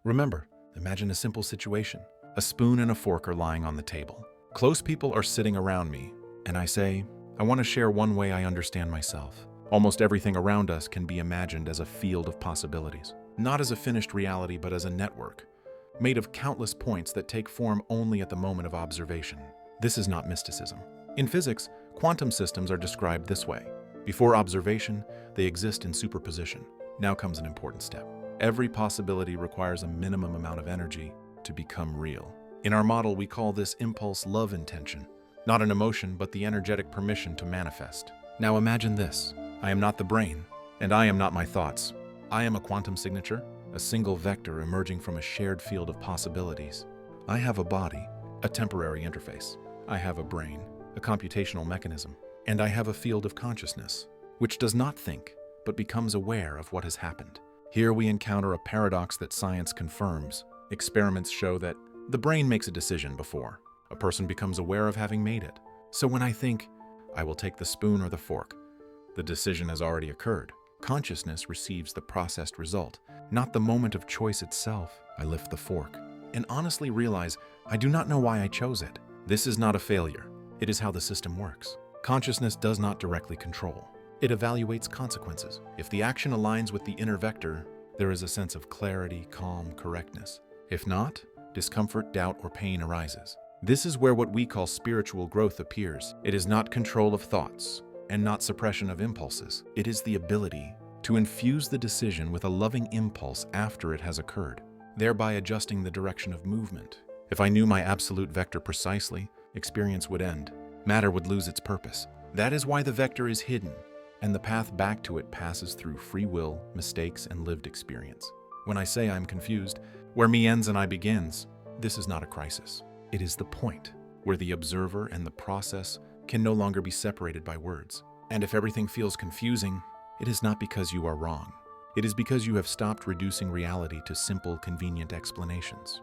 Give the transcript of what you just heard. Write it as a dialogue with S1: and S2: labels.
S1: Remember, imagine a simple situation. A spoon and a fork are lying on the table. Close people are sitting around me, and I say, I want to share one way I understand myself. Almost everything around us can be imagined as a field of possibilities, not as a finished reality, but as a network, made of countless points that take form only at the moment of observation. This is not mysticism. In physics, quantum systems are described this way. Before observation, they exist in superposition. Now comes an important step. Every possibility requires a minimum amount of energy to become real. In our model, we call this impulse love intention, not an emotion, but the energetic permission to manifest. Now imagine this. I am not the brain, and I am not my thoughts. I am a quantum signature, a single vector emerging from a shared field of possibilities. I have a body, a temporary interface. I have a brain, a computational mechanism. And I have a field of consciousness, which does not think, but becomes aware of what has happened. Here we encounter a paradox that science confirms. Experiments show that the brain makes a decision before a person becomes aware of having made it. So when I think, I will take the spoon or the fork, the decision has already occurred. Consciousness receives the processed result, not the moment of choice itself. I lift the fork and honestly realize I do not know why I chose it. This is not a failure. It is how the system works. Consciousness does not directly control. It evaluates consequences. If the action aligns with the inner vector, there is a sense of clarity, calm, correctness. If not, discomfort, doubt, or pain arises. This is where what we call spiritual growth appears. It is not control of thoughts and not suppression of impulses. It is the ability to infuse the decision with a loving impulse after it has occurred, thereby adjusting the direction of movement. If I knew my absolute vector precisely, experience would end. Matter would lose its purpose. That is why the vector is hidden, and the path back to it passes through free will, mistakes, and lived experience. When I say I'm confused, where me ends and I begins, this is not a crisis. It is the point where the observer and the process can no longer be separated by words. And if everything feels confusing, it is not because you are wrong. It is because you have stopped reducing reality to simple, convenient explanations.